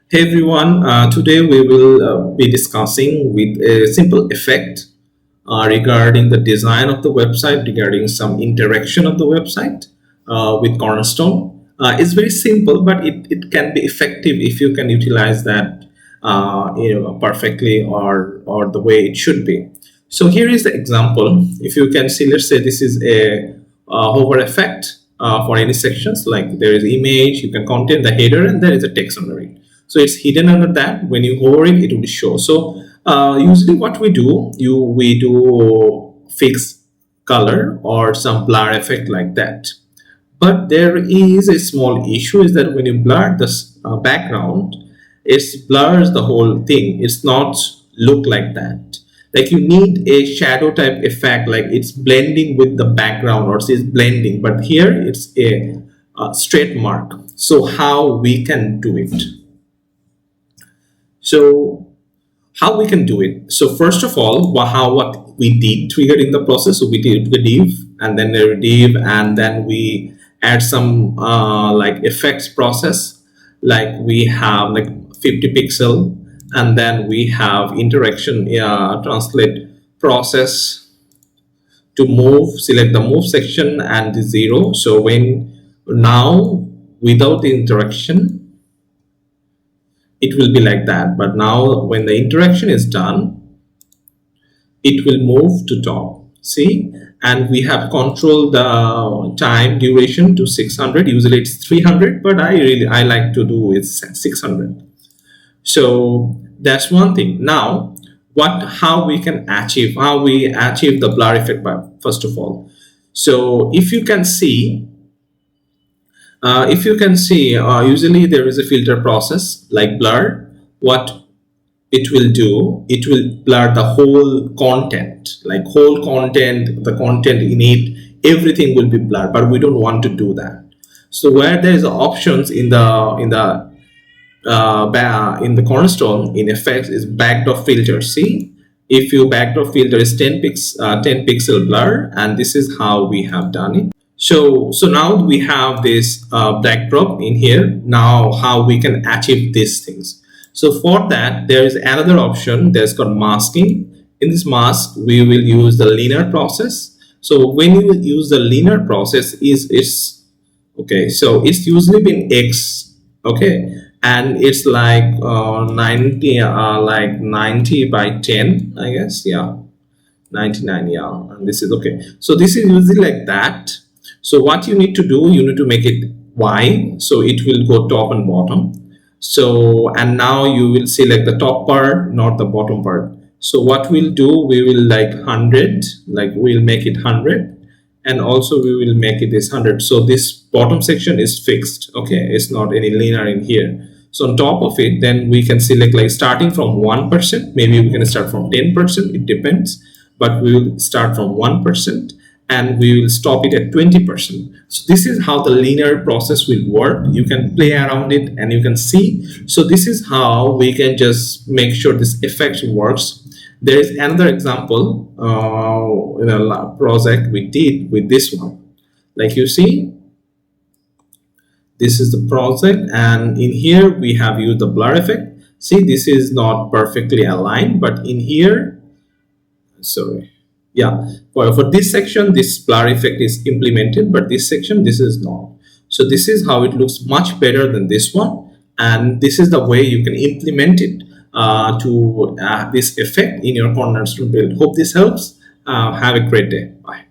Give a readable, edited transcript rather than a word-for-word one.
Hey everyone, today we will be discussing with a simple effect regarding the design of the website, regarding some interaction of the website with Cornerstone. It's very simple, but it can be effective if you can utilize that perfectly or the way it should be. So here is the example. If you can see, let's say this is a hover effect for any sections, like there is image, you can contain the header, and there is a text under it. So it's hidden under that. When you hover it, it will show. So usually what we do fix color or some blur effect like that. But there is a small issue is that when you blur the background, it blurs the whole thing. It's not look like that. Like you need a shadow type effect, like it's blending with the background or it's blending. But here it's a straight mark. So how we can do it? So how we can do it? So first of all, what we did regarding the process. So we did the div and then a div, and then we add some like effects process. Like we have like 50 pixel, and then we have interaction translate process to move. Select the move section and the 0. So when now without the interaction, it will be like that. But now when the interaction is done, it will move to top. See, and we have controlled the time duration to 600. Usually it's 300, but I like to do it 600. So that's one thing. Now how we achieve the blur effect by first of all. So if you can see, usually there is a filter process like blur. What it will do, it will blur the whole content, like whole content, the content in it, everything will be blurred, but we don't want to do that. So where there is options in the Cornerstone in effects is backdrop filter. See, if you backdrop filter is 10 pixel blur, and this is how we have done it. So now we have this backdrop in here. Now how we can achieve these things? So for that, there is another option. There's called masking. In this mask, we will use the linear process. So when you use the linear process, is okay. So it's usually been X, okay, and it's like 90 by 10, I guess. Yeah, 99. Yeah, and this is okay. So this is usually like that. So what you need to do, you need to make it Y, so it will go top and bottom. So, and now you will select the top part, not the bottom part. So what we'll do, we will like 100, like we'll make it 100, and also we will make it this 100. So this bottom section is fixed, okay, it's not any linear in here. So on top of it, then we can select like starting from 1%, maybe we can start from 10%, it depends, but we will start from 1%, and we will stop it at 20%. So this is how the linear process will work. You can play around it and you can see. So this is how we can just make sure this effect works. There is another example in a project we did with this one. Like you see, this is the project, and in here we have used the blur effect. See, this is not perfectly aligned, but in here, sorry, yeah, for this section this blur effect is implemented, but this section this is not. So this is how it looks much better than this one, and this is the way you can implement it to this effect in your Cornerstone build. Hope this helps. Have a great day. Bye.